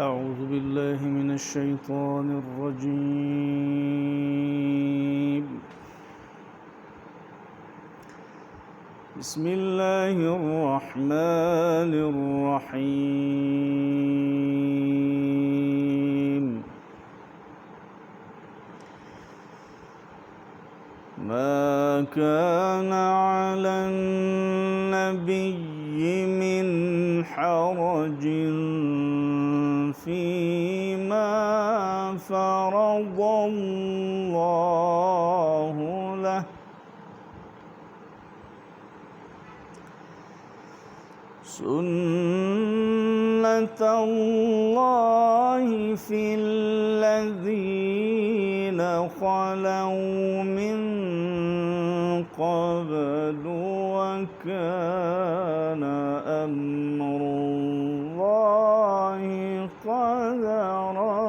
أعوذ بالله من الشيطان الرجيم. بسم الله الرحمن الرحيم. ما كان على النبي من حرج فيما فرض الله له، سنة الله في الذين خلوا من قبل، وكان أمر الله قدرا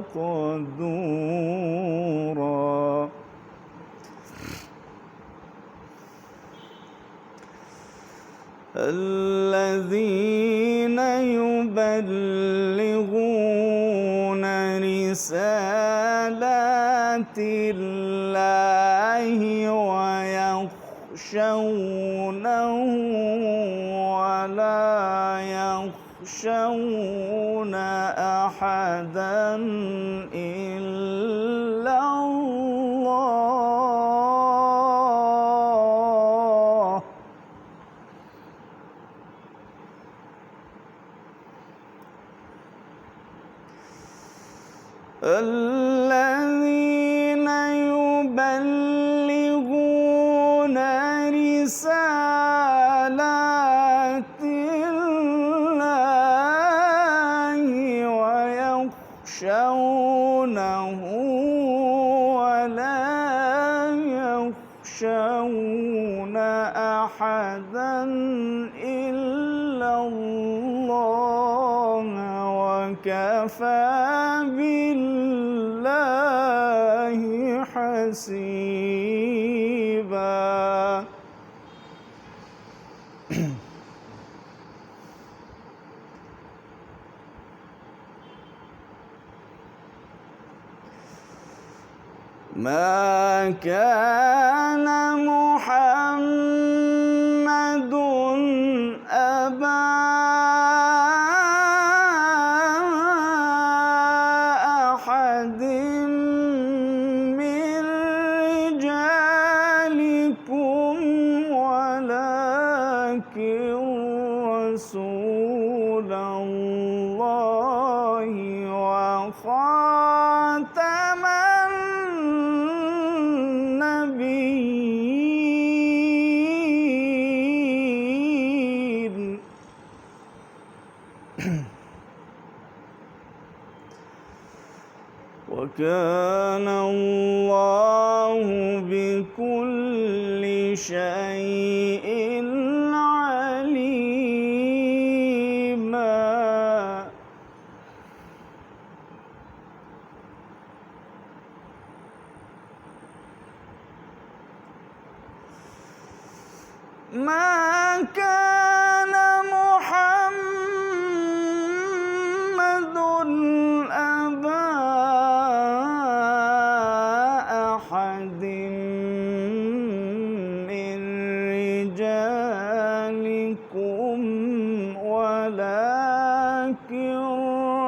مقدورا. الذين يبلغون رسالات الله ويخشونه ولا يخشون أحدا إلا الله. الذين يبلغون رسالات الله ويخشونه ولا يخشون أحدا إلا الله، وكفى بالله حسيبا. ما كان محمد أبا أحد من رجالكم ولكن رسول الله وخاتم النبيين. وكان الله بكل شيء عليما. ما كان محمد أبا أحد من رجالكم ولكن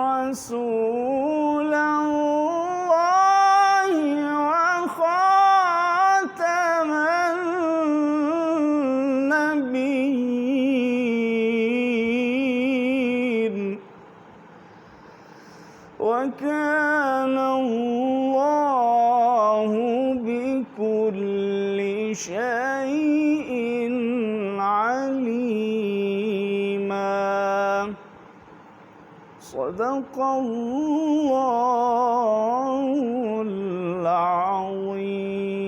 رسول الله وخاتم النبيين. وكان الله بكل شيء عليما. صدق الله العظيم.